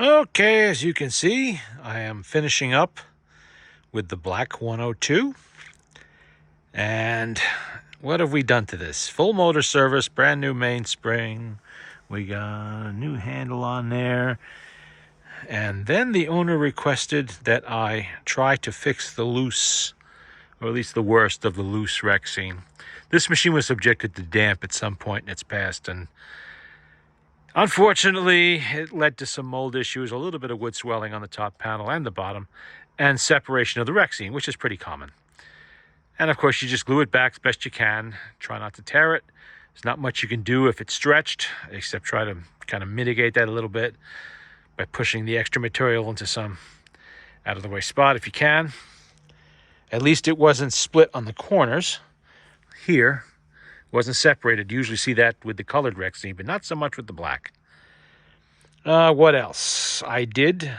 Okay, as you can see, I am finishing up with the black 102. And what have we done to this? Full motor service, brand new mainspring. We got a new handle on there. And then the owner requested that I try to fix the loose, or at least the worst of the loose Rexine. This machine was subjected to damp at some point in its past, and unfortunately, it led to some mold issues, a little bit of wood swelling on the top panel and the bottom, and separation of the Rexine, which is pretty common. And of course, you just glue it back as best you can. Try not to tear it. There's not much you can do if it's stretched, except try to kind of mitigate that a little bit by pushing the extra material into some out-of-the-way spot if you can. At least it wasn't split on the corners. Here, it wasn't separated. You usually see that with the colored Rexine, but not so much with the black. What else? I did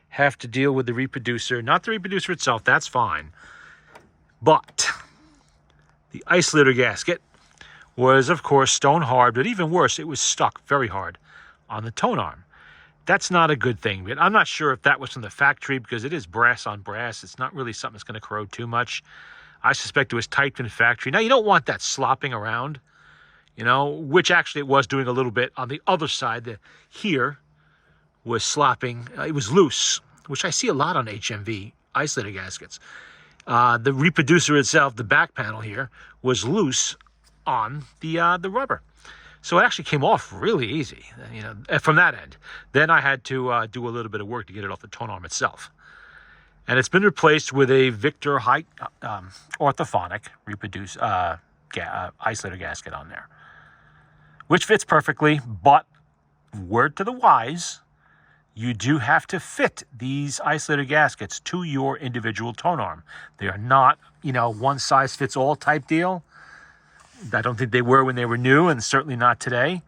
have to deal with the reproducer. Not the reproducer itself, that's fine. But the isolator gasket was, of course, stone hard, but even worse, it was stuck very hard on the tone arm. That's not a good thing. But I'm not sure if that was from the factory, because it is brass on brass. It's not really something that's going to corrode too much. I suspect it was typed in factory. Now, you don't want that slopping around, which actually it was doing a little bit on the other side. Here was slopping. It was loose, which I see a lot on HMV isolator gaskets. The reproducer itself, the back panel here, was loose on the rubber. So it actually came off really easy, from that end. Then I had to do a little bit of work to get it off the tone arm itself. And it's been replaced with a Victor Height orthophonic isolator gasket on there, which fits perfectly. But word to the wise, you do have to fit these isolator gaskets to your individual tone arm. They are not, one size fits all type deal. I don't think they were when they were new, and certainly not today.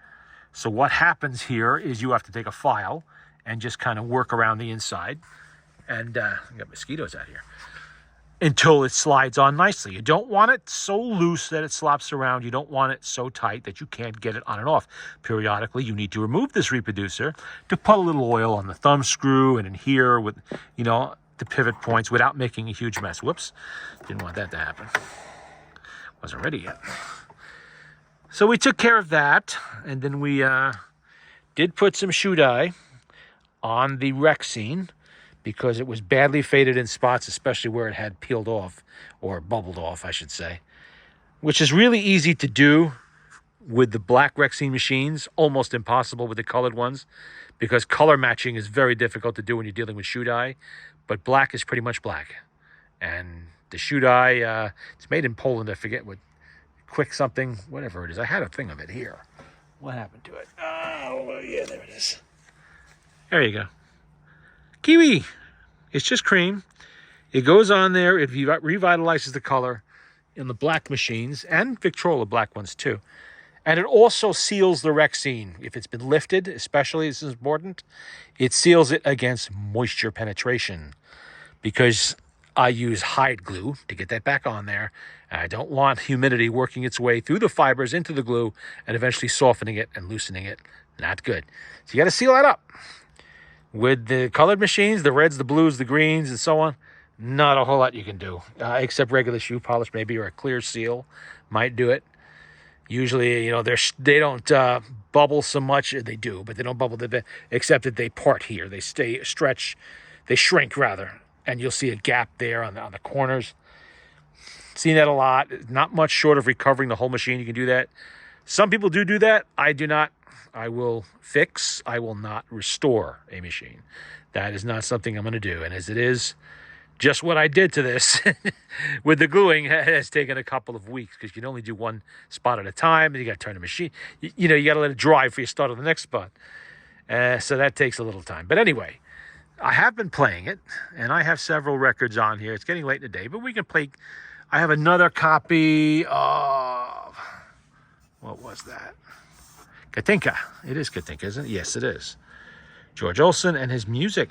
So what happens here is you have to take a file and just kind of work around the inside. And I got mosquitoes out here. Until it slides on nicely. You don't want it so loose that it slops around. You don't want it so tight that you can't get it on and off. Periodically, you need to remove this reproducer to put a little oil on the thumb screw and in here with, the pivot points without making a huge mess. Whoops. Didn't want that to happen. Wasn't ready yet. So we took care of that. And then we did put some shoe dye on the Rexine, because it was badly faded in spots, especially where it had peeled off, or bubbled off, I should say, which is really easy to do with the black Rexine machines, almost impossible with the colored ones, because color matching is very difficult to do when you're dealing with shoe dye, but black is pretty much black. And the shoe dye, it's made in Poland, I forget what, Quick something, whatever it is. I had a thing of it here. What happened to it? Oh, yeah, there it is. There you go. Kiwi. It's just cream. It goes on there. It revitalizes the color in the black machines, and Victrola black ones too. And it also seals the Rexine. If it's been lifted, especially, this is important, it seals it against moisture penetration, because I use hide glue to get that back on there. And I don't want humidity working its way through the fibers into the glue and eventually softening it and loosening it. Not good. So you got to seal that up. With the colored machines, the reds, the blues, the greens, and so on, not a whole lot you can do, except regular shoe polish maybe, or a clear seal might do it. Usually, they don't bubble so much. They do, but they don't bubble, except that they part here. They shrink rather, and you'll see a gap there on the corners. Seen that a lot. Not much short of recovering the whole machine. You can do that. Some people do that. I do not. I will fix. I will not restore a machine. That is not something I'm going to do. And as it is, just what I did to this with the gluing has taken a couple of weeks, because you can only do one spot at a time, and you got to turn the machine. You got to let it dry before you start on the next spot. So that takes a little time. But anyway, I have been playing it, and I have several records on here. It's getting late in the day, but we can play. I have another copy of, what was that? Katinka. It is Katinka, isn't it? Yes, it is. George Olson and his music.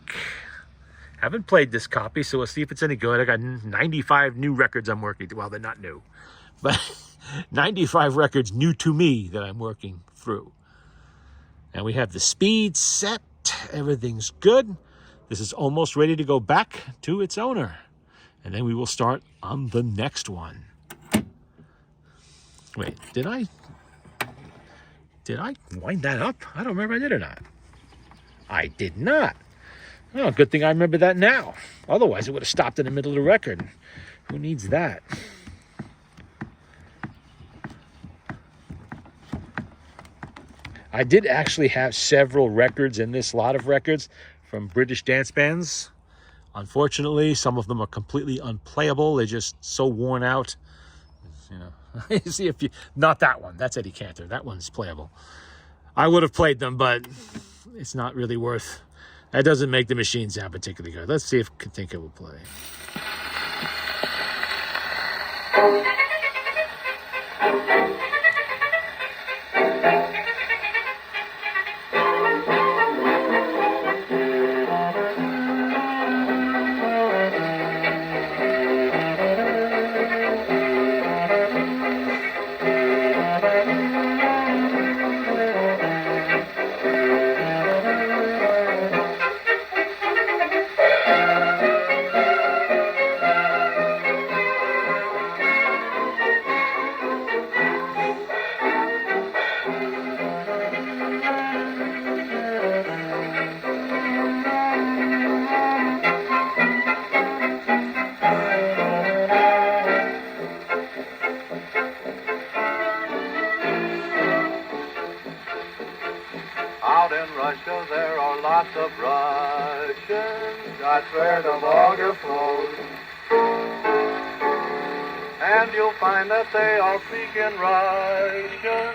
Haven't played this copy, so we'll see if it's any good. I got 95 new records I'm working through. Well, they're not new, but 95 records new to me that I'm working through. And we have the speed set everything's good. This is almost ready to go back to its owner. And then we will start on the next one. Wait, did I wind that up? I don't remember if I did or not. I did not. Oh, good thing I remember that now. Otherwise, it would have stopped in the middle of the record. Who needs that? I did actually have several records in this lot of records from British dance bands. Unfortunately, some of them are completely unplayable. They're just so worn out. You know, you see if you, not that one. That's Eddie Cantor. That one's playable. I would have played them, but it's not really worth. That doesn't make the machine sound particularly good. Let's see if Katinka will play. Out in Russia there are lots of Russians. That's where the Volga flows. And you'll find that they all speak in Russian.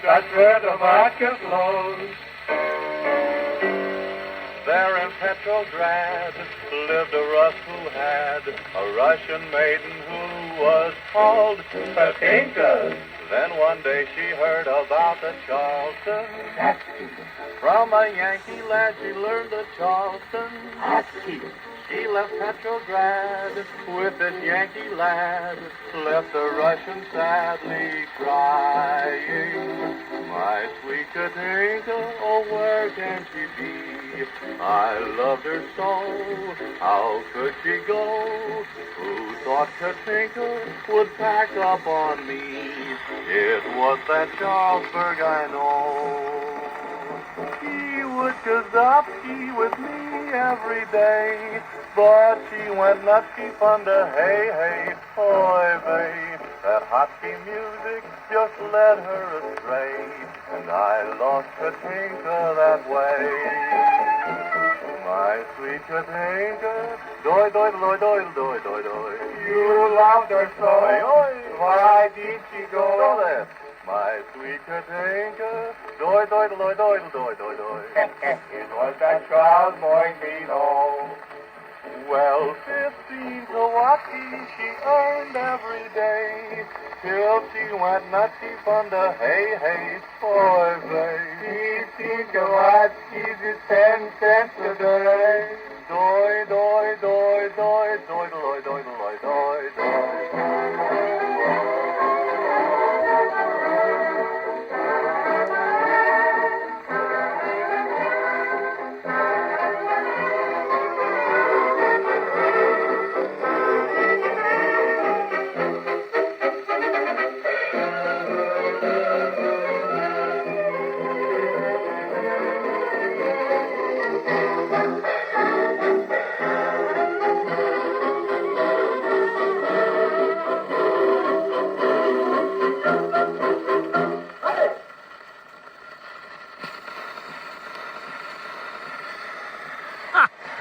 That's where the vodka flows. There in Petrograd lived a Rus who had a Russian maiden who was called Katinka. Then one day she heard about the Charleston. From a Yankee lad she learned the Charleston. She left Petrograd with this Yankee lad, left the Russian sadly crying. My sweet Katinka, oh where can she be? I loved her so, how could she go? Who thought Katinka would pack up on me? It was that Charlesburg I know. She would kazopski with me every day, but she went nutsky fun to hey hey, oy vey. That hotkey music just led her astray, and I lost Katinka that way. My sweet Katinka, doy doy doy doy doy doy doy. You loved her so, why did she go there? My sweet Katinka, doy doy doy doy doy doy doy. It was that Charles boy we know. Well, 15 Kawaki she earned every day, till she went nutty fun to hey hey, boy vey. 15 Kawakis is 10 cents a day. Doy doy doy doy doy doy doy doy doy doy.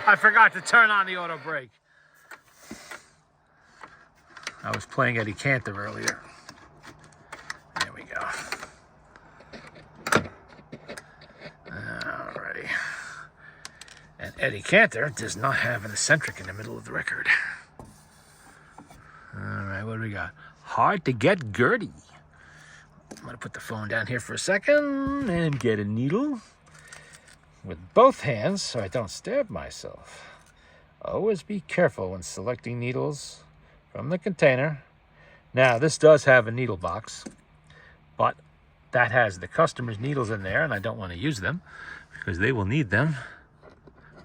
I forgot to turn on the auto brake. I was playing Eddie Cantor earlier. There we go. Alrighty. And Eddie Cantor does not have an eccentric in the middle of the record. Alright, what do we got? Hard to get Gertie. I'm going to put the phone down here for a second and get a needle. With both hands so I don't stab myself. Always be careful when selecting needles from the container. Now, this does have a needle box, but that has the customer's needles in there, and I don't want to use them because they will need them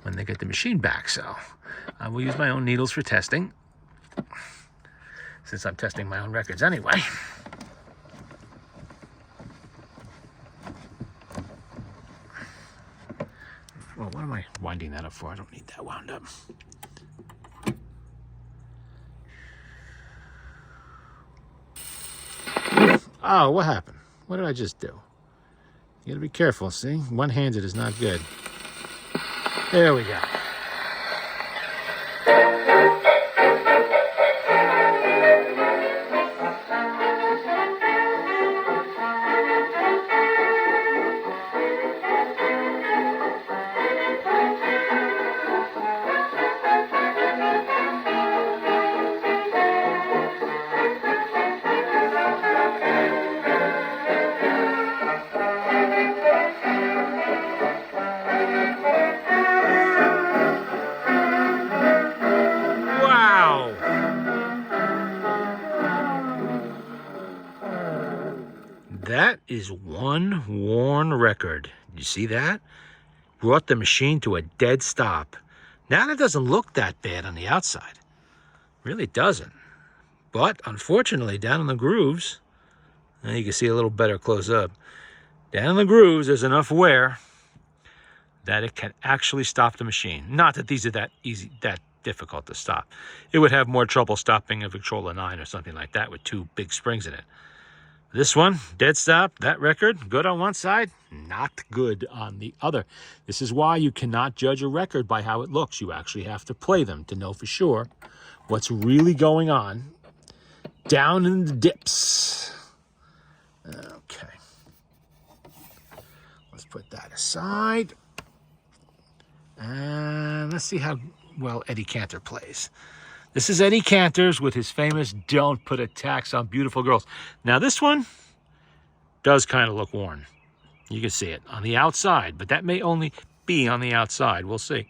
when they get the machine back. So I will use my own needles for testing, since I'm testing my own records anyway. Well, what am I winding that up for? I don't need that wound up. Oh, what happened? What did I just do? You gotta be careful, see? One-handed is not good. There we go. Wow! That is one worn record. You see that? Brought the machine to a dead stop. Now that doesn't look that bad on the outside. Really doesn't. But unfortunately, down in the grooves, now you can see a little better close up. Down in the grooves, there's enough wear that it can actually stop the machine. Not that these are that easy, that difficult to stop. It would have more trouble stopping a Victrola 9 or something like that with two big springs in it. This one, dead stop, that record, good on one side, not good on the other. This is why you cannot judge a record by how it looks. You actually have to play them to know for sure what's really going on down in the dips. Okay. Let's put that aside. And let's see how well Eddie Cantor plays. This is Eddie Cantor's with his famous "Don't Put a Tax on Beautiful Girls." Now this one does kind of look worn. You can see it on the outside, but that may only be on the outside. We'll see.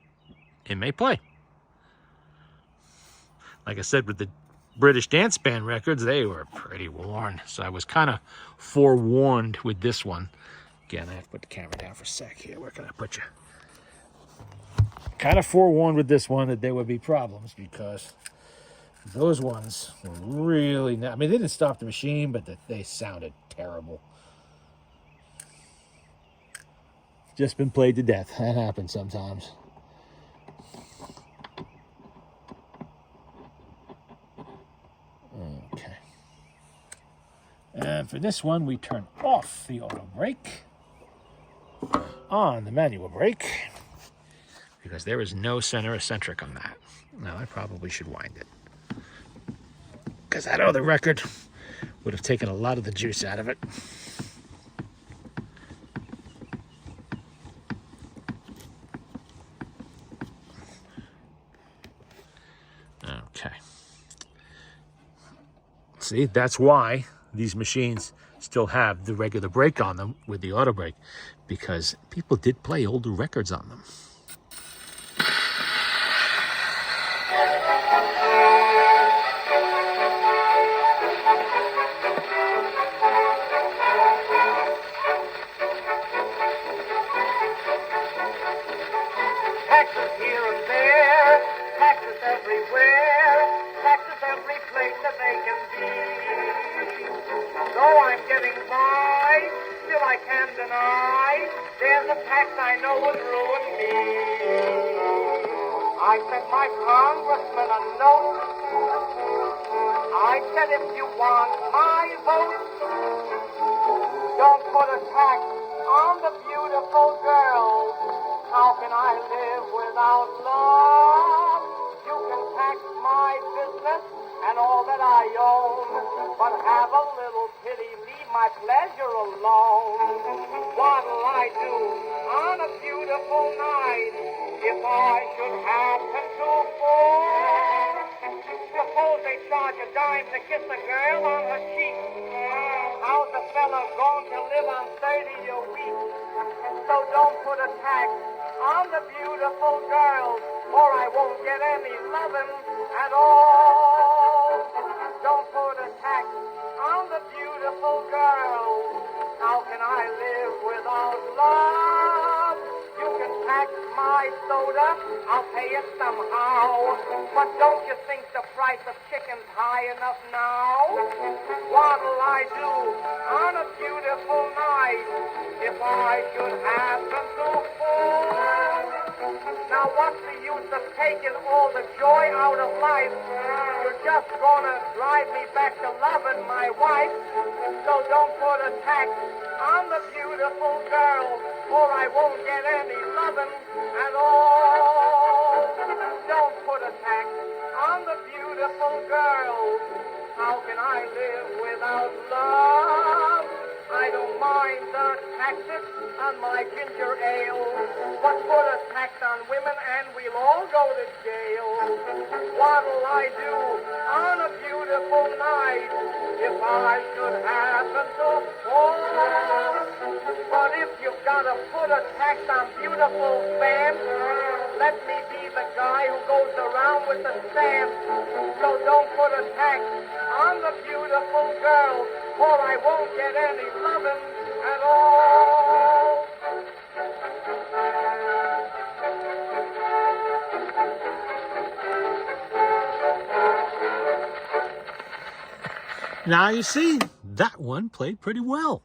It may play. Like I said, with the British dance band records, they were pretty worn. So I was kind of forewarned with this one. Again, I have to put the camera down for a sec here. Where can I put you? Kind of forewarned with this one that there would be problems, because those ones were really not, I mean, they didn't stop the machine, but they sounded terrible. Just been played to death. That happens sometimes. Okay. And for this one, we turn off the auto brake, on the manual brake, because there is no center eccentric on that. Now, I probably should wind it, because that other record would have taken a lot of the juice out of it. Okay. See, that's why these machines still have the regular brake on them with the auto brake, because people did play older records on them. Taxes here and there, taxes everywhere, taxes every place that they can be. Though I'm getting by, still I can't deny there's a tax I know would ruin me. I sent my congressman a note. I said, if you want my vote, don't put a tax on the beautiful girls. How can I live without love? You can tax my business and all that I own, but have a little pity, leave my pleasure alone. What'll I do on a beautiful night if I should happen to fall? Suppose they charge a dime to kiss a girl on her cheek. How's a fella going to live on 30 a week? So don't put a tax on the beautiful girls, or I won't get any lovin' at all. Don't put a tax on the beautiful girls. How can I live without love? You can tax my buy soda, I'll pay it somehow. But don't you think the price of chicken's high enough now? What'll I do on a beautiful night if I should happen to fall? Now what's the use of taking all the joy out of life? You're just gonna drive me back to loving my wife. So don't put a tax on the beautiful girl, or I won't get any loving at all. Don't put a tax on the beautiful girl. How can I live without love? I don't mind the taxes on my ginger ale, but put a tax on women and we'll all go to jail. What'll I do on a beautiful night if I should happen to fall? But if you've got to put a tax on beautiful fans, let me be the guy who goes around with the stamp. So don't put a tax on the beautiful girl, or I won't get any loving at all. Now you see, that one played pretty well.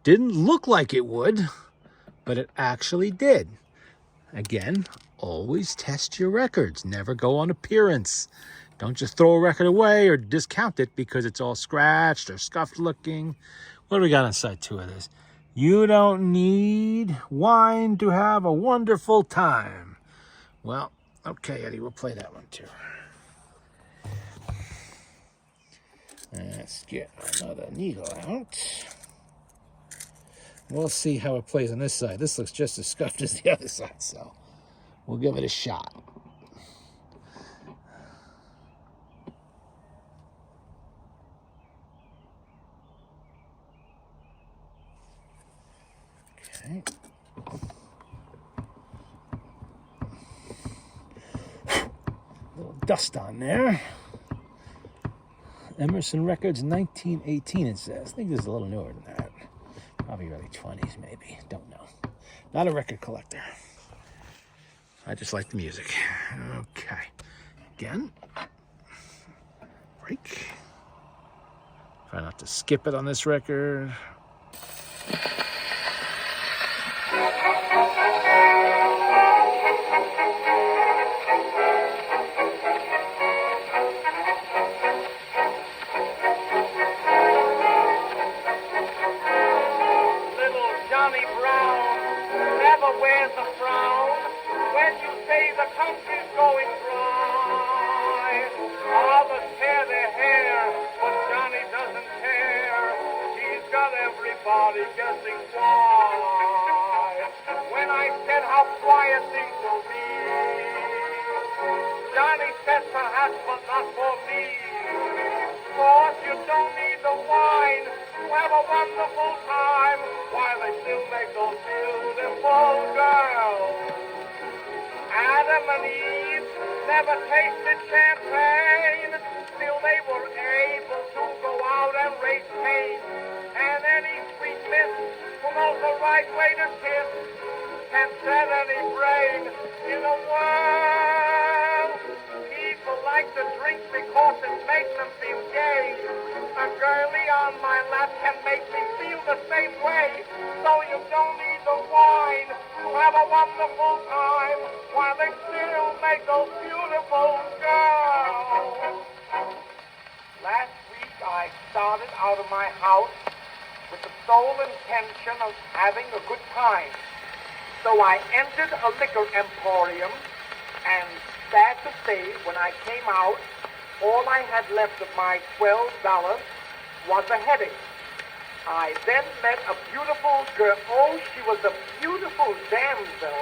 Didn't look like it would, but it actually did. Again, always test your records. Never go on appearance. Don't just throw a record away or discount it because it's all scratched or scuffed looking. What do we got on side 2 of this? You don't need wine to have a wonderful time. Well, okay, Eddie, we'll play that one too. Let's get another needle out. We'll see how it plays on this side. This looks just as scuffed as the other side, so we'll give it a shot. Okay. Little dust on there. Emerson Records 1918, it says. I think this is a little newer than that. Probably early 20s, maybe. Don't know. Not a record collector. I just like the music. Okay. Again. Break. Try not to skip it on this record. Wears a frown when you say the country's going dry. Others tear their hair, but Johnny doesn't care. He's got everybody guessing why. When I said how quiet things will be, Johnny said perhaps, but not for me. Cause you don't need the wine to have a wonderful time while they still make those beautiful girls. Adam and Eve never tasted champagne, still they were able to go out and raise Cain. And any sweet miss who knows the right way to kiss can set any brain in the world. People like to drink because it makes them feel gay. A girlie on my lap can make me feel the same way. So you don't need the wine to have a wonderful time while they still make those beautiful girls. Last week I started out of my house with the sole intention of having a good time. So I entered a liquor emporium, and sad to say, when I came out, all I had left of my $12 was a headache. I then met a beautiful girl. Oh, she was a beautiful damsel,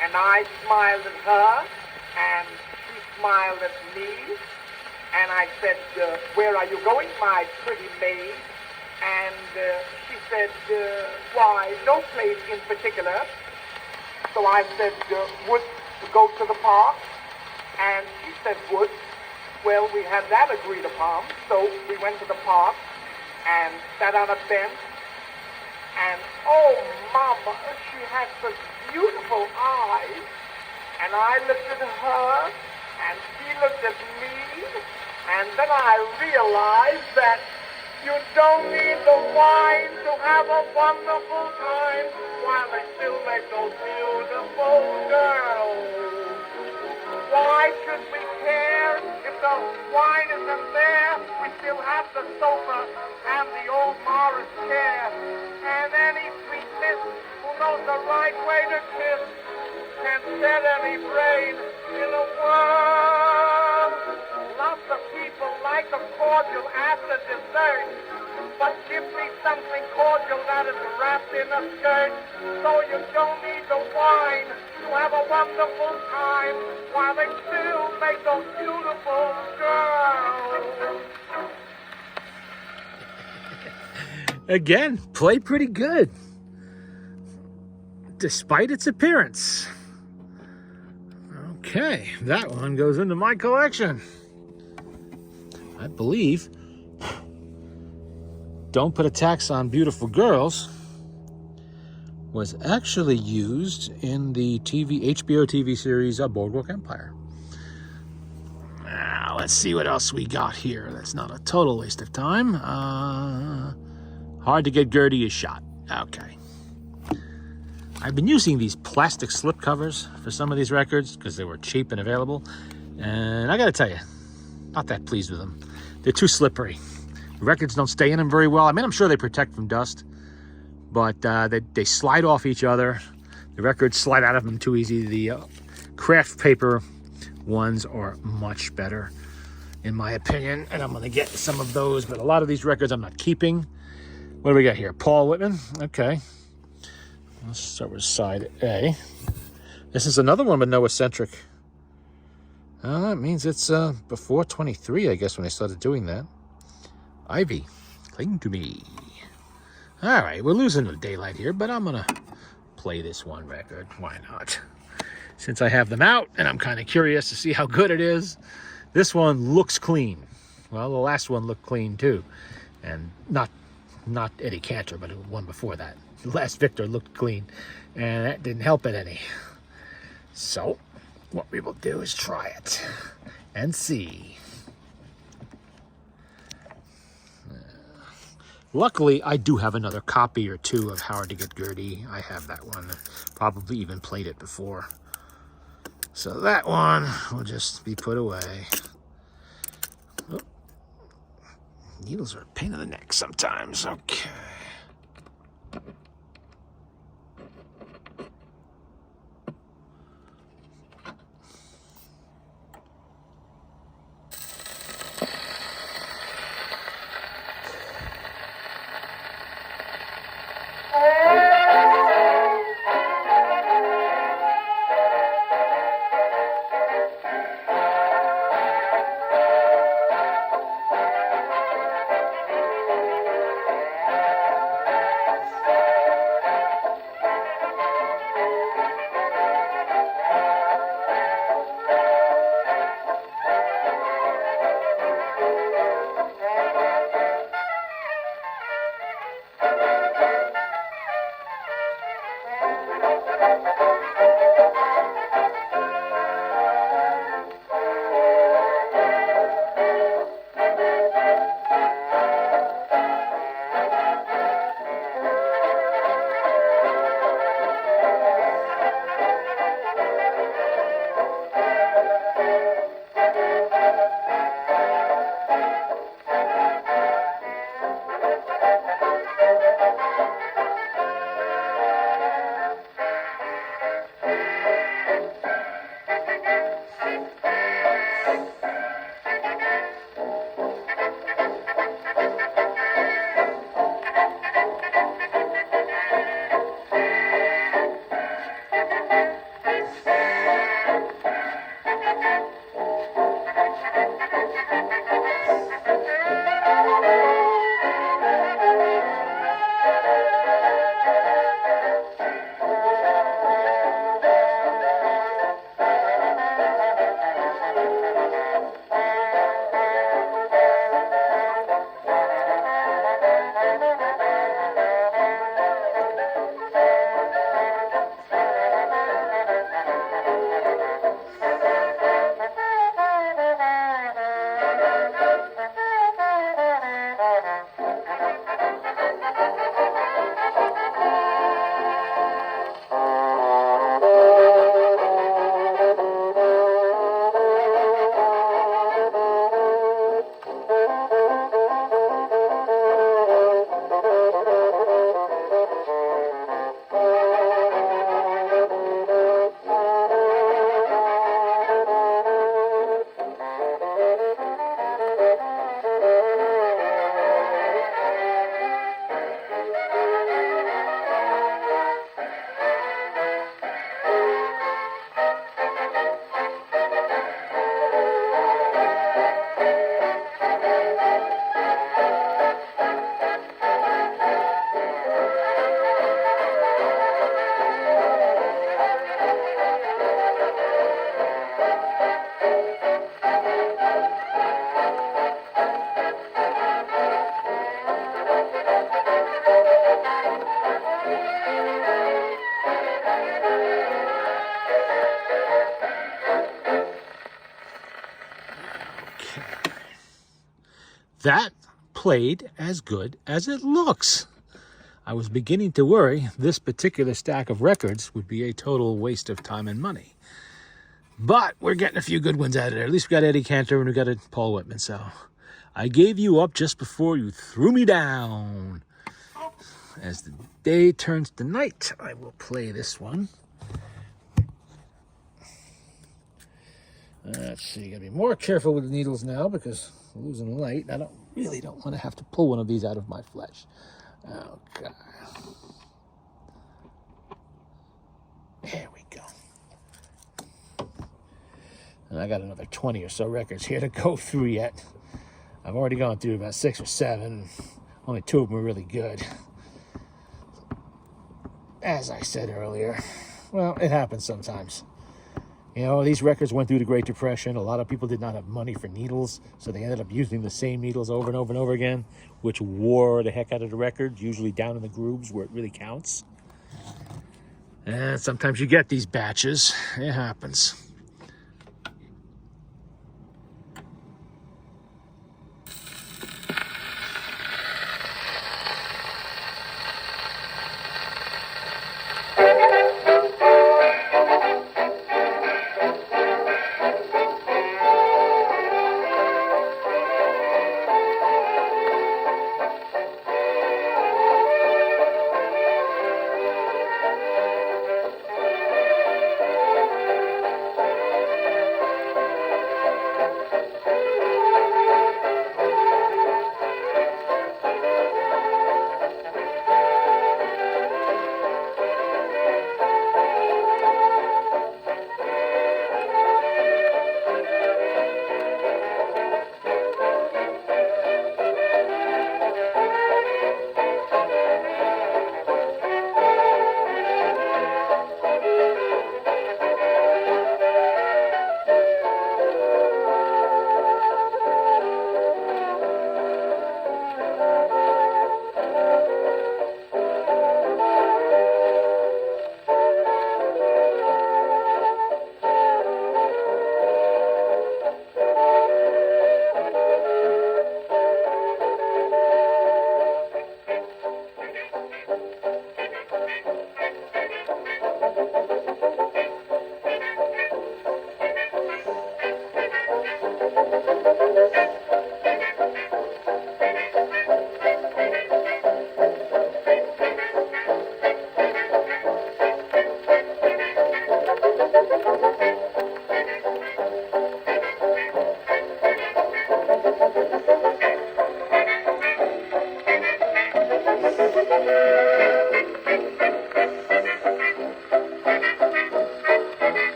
and I smiled at her, and she smiled at me, and I said, where are you going, my pretty maid? And she said, why, no place in particular. So I said, would to go to the park? And she said, would. Well, we had that agreed upon, so we went to the park and sat on a bench. And, oh, Mama, she had such beautiful eyes. And I looked at her, and she looked at me, and then I realized that you don't need the wine to have a wonderful time while they still make those beautiful girls. Why should we care if the wine isn't there? We still have the sofa and the old Morris chair. And any sweet miss who knows the right way to kiss can set any brain in the world. Lots of people like a cordial after dessert. But give me something cordial that is wrapped in a skirt. So you don't need the wine to have a wonderful time while they still make those beautiful girls. Again, played pretty good, despite its appearance. Okay, that one goes into my collection. I believe Don't Put a Tax on Beautiful Girls was actually used in the HBO TV series Boardwalk Empire. Now, let's see what else we got here. That's not a total waste of time. Hard to Get Gertie is shot. Okay. I've been using these plastic slip covers for some of these records because they were cheap and available. And I got to tell you, not that pleased with them. They're too slippery. The records don't stay in them very well. I mean, I'm sure they protect from dust, but they slide off each other. The records slide out of them too easy. The craft paper ones are much better, in my opinion, and I'm going to get some of those, but a lot of these records I'm not keeping. What do we got here? Paul Whitman. Okay. Let's start with side A. This is another one with no eccentric. That means it's before 23, I guess, when they started doing that. Ivy, cling to me. All right, we're losing the daylight here, but I'm going to play this one record. Why not? Since I have them out, and I'm kind of curious to see how good it is. This one looks clean. Well, the last one looked clean, too. And not Eddie Cantor, but the one before that. The last Victor looked clean, and that didn't help it any. So, what we will do is try it and see. Luckily, I do have another copy or two of Hard to Get Gertie. I have that one. Probably even played it before. So that one will just be put away. Oh. Needles are a pain in the neck sometimes. Okay. that played as good as it looks. I was beginning to worry this particular stack of records would be a total waste of time and money. But we're getting a few good ones out of there. At least we got Eddie Cantor and we got Paul Whitman. So I gave you up just before you threw me down. As the day turns to night, I will play this one. Let's see, gotta be more careful with the needles now because I'm losing light. I really don't want to have to pull one of these out of my flesh. Okay. There we go. And I got another 20 or so records here to go through yet. I've already gone through about 6 or 7. Only 2 of them are really good. As I said earlier, well, it happens sometimes. You know, these records went through the Great Depression. A lot of people did not have money for needles, so they ended up using the same needles over and over and over again, which wore the heck out of the record, usually down in the grooves where it really counts. And sometimes you get these batches. It happens.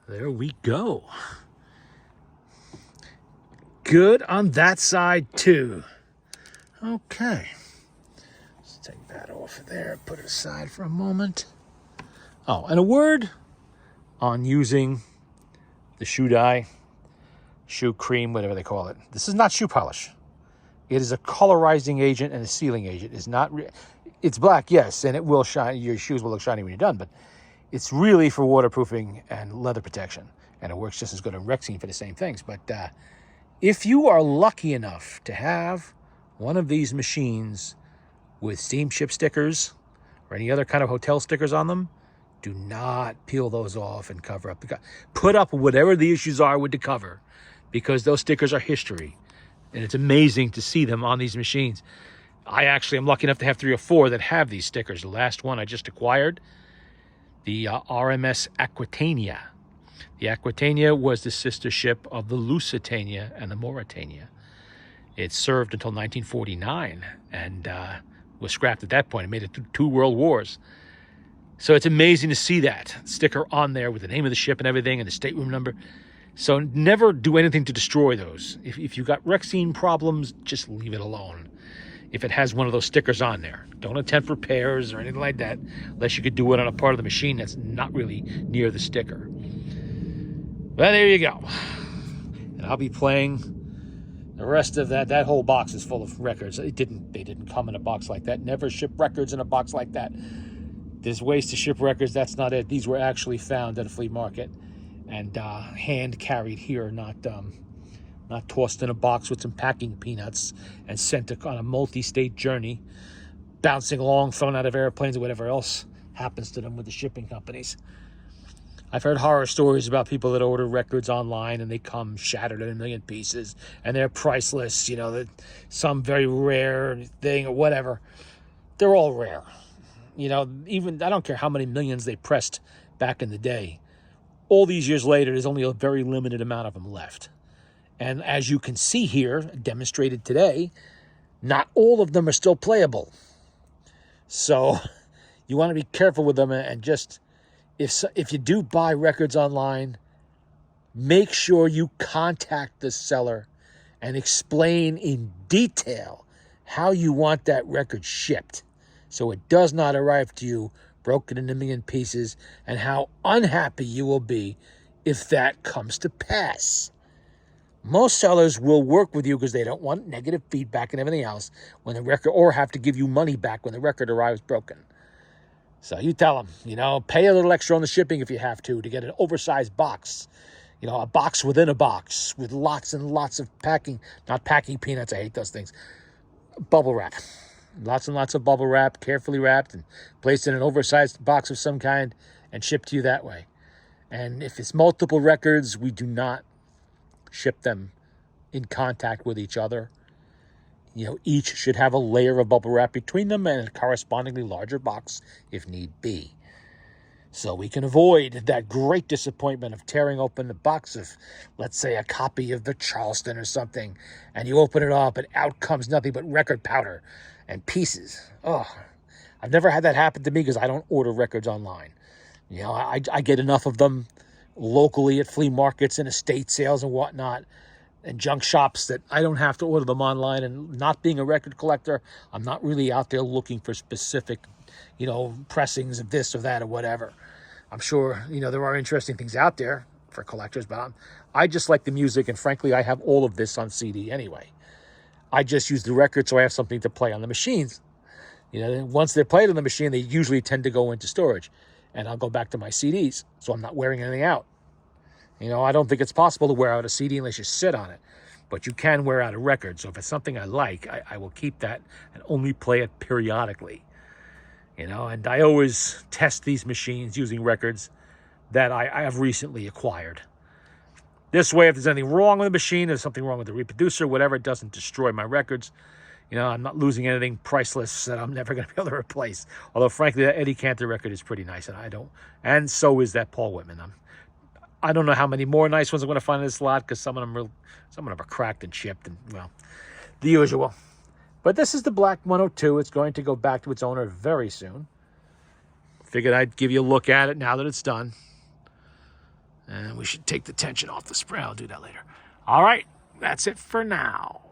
There we go. Good on that side too. Okay. Let's take that off of there, put it aside for a moment. Oh, and a word on using the shoe dye, shoe cream, whatever they call it. This is not shoe polish. It is a colorizing agent and a sealing agent. It's not. It's black, yes, and it will shine. Your shoes will look shiny when you're done, but it's really for waterproofing and leather protection, and it works just as good on Rexine for the same things. But if you are lucky enough to have one of these machines with steamship stickers or any other kind of hotel stickers on them, do not peel those off and cover up the cover. Put up whatever the issues are with the cover. because those stickers are history. And it's amazing to see them on these machines. I actually am lucky enough to have 3 or 4 that have these stickers. The last one I just acquired, the RMS Aquitania. The Aquitania was the sister ship of the Lusitania and the Mauritania. It served until 1949 and was scrapped at that point. It made it through 2 world wars. So it's amazing to see that sticker on there with the name of the ship and everything and the stateroom number. So never do anything to destroy those. If you've got Rexine problems, just leave it alone. If it has one of those stickers on there, don't attempt repairs or anything like that unless you could do it on a part of the machine that's not really near the sticker. Well, there you go. And I'll be playing the rest of that. That whole box is full of records. They didn't come in a box like that. Never ship records in a box like that. There's ways to ship records. That's not it. These were actually found at a flea market and hand carried here, not tossed in a box with some packing peanuts and sent on a multi-state journey, bouncing along, thrown out of airplanes or whatever else happens to them with the shipping companies. I've heard horror stories about people that order records online and they come shattered in a million pieces and they're priceless, you know, that some very rare thing or whatever. They're all rare. You know, even I don't care how many millions they pressed back in the day. All these years later, there's only a very limited amount of them left. And as you can see here, demonstrated today, not all of them are still playable. So you want to be careful with them and just, if you do buy records online, make sure you contact the seller and explain in detail how you want that record shipped so it does not arrive to you broken in a million pieces, and how unhappy you will be if that comes to pass. Most sellers will work with you because they don't want negative feedback and everything else when the record, or have to give you money back when the record arrives broken. So you tell them, you know, pay a little extra on the shipping if you have to get an oversized box. You know, a box within a box with lots and lots of not packing peanuts, I hate those things, bubble wrap. Lots and lots of bubble wrap, carefully wrapped and placed in an oversized box of some kind and shipped to you that way. And if it's multiple records, we do not ship them in contact with each other. You know, each should have a layer of bubble wrap between them and a correspondingly larger box if need be. So we can avoid that great disappointment of tearing open the box of, let's say, a copy of the Charleston or something, and you open it up and out comes nothing but record powder and pieces. Oh, I've never had that happen to me because I don't order records online. You know, I get enough of them locally at flea markets and estate sales and whatnot and junk shops that I don't have to order them online. And not being a record collector, I'm not really out there looking for specific, you know, pressings of this or that or whatever. I'm sure, you know, there are interesting things out there for collectors, but I just like the music, and frankly, I have all of this on CD anyway. I just use the record so I have something to play on the machines. You know, once they're played on the machine, they usually tend to go into storage, and I'll go back to my CDs, so I'm not wearing anything out. You know, I don't think it's possible to wear out a CD unless you sit on it, but you can wear out a record. So if it's something I like, I will keep that and only play it periodically. You know, and I always test these machines using records that I have recently acquired. This way, if there's anything wrong with the machine, there's something wrong with the reproducer, whatever, it doesn't destroy my records. You know, I'm not losing anything priceless that I'm never going to be able to replace. Although, frankly, that Eddie Cantor record is pretty nice, and so is that Paul Whitman. I don't know how many more nice ones I'm going to find in this lot because some of them are cracked and chipped and, well, the usual. But this is the Black 102. It's going to go back to its owner very soon. Figured I'd give you a look at it now that it's done. And we should take the tension off the spray. I'll do that later. All right, that's it for now.